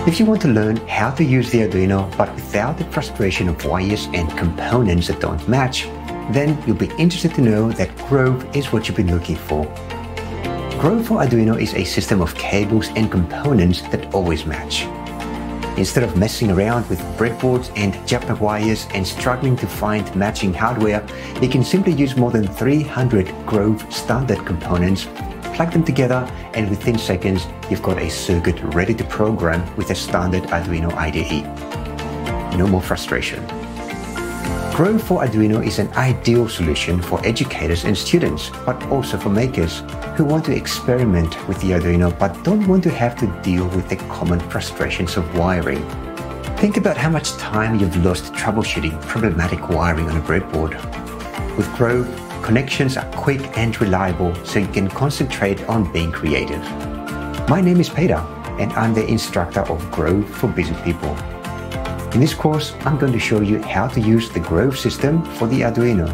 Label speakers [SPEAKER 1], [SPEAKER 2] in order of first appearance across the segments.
[SPEAKER 1] If you want to learn how to use the Arduino but without the frustration of wires and components that don't match, then you'll be interested to know that Grove is what you've been looking for. Grove for Arduino is a system of cables and components that always match. Instead of messing around with breadboards and jumper wires and struggling to find matching hardware, you can simply use more than 300 Grove standard components, plug them together, and within seconds, you've got a circuit ready to program with a standard Arduino IDE. No more frustration. Grove for Arduino is an ideal solution for educators and students, but also for makers who want to experiment with the Arduino but don't want to have to deal with the common frustrations of wiring. Think about how much time you've lost troubleshooting problematic wiring on a breadboard. With Grove, connections are quick and reliable, so you can concentrate on being creative. My name is Peter, and I'm the instructor of Grove for Busy People. In this course, I'm going to show you how to use the Grove system for the Arduino.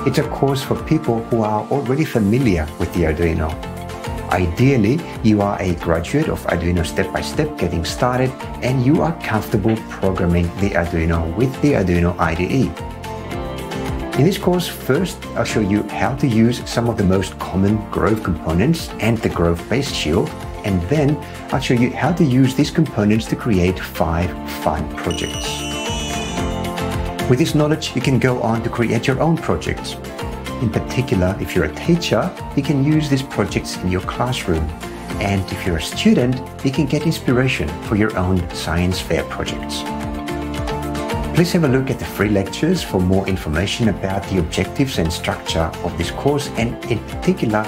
[SPEAKER 1] It's a course for people who are already familiar with the Arduino. Ideally, you are a graduate of Arduino Step-by-Step getting started, and you are comfortable programming the Arduino with the Arduino IDE. In this course, first I'll show you how to use some of the most common Grove components and the Grove base shield, and then I'll show you how to use these components to create 5 fun projects. With this knowledge, you can go on to create your own projects. In particular, if you're a teacher, you can use these projects in your classroom. And if you're a student, you can get inspiration for your own science fair projects. Please have a look at the free lectures for more information about the objectives and structure of this course, and in particular,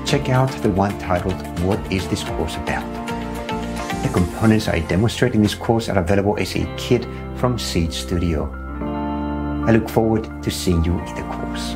[SPEAKER 1] check out the one titled "What is this course about?" The components I demonstrate in this course are available as a kit from Seed Studio. I look forward to seeing you in the course.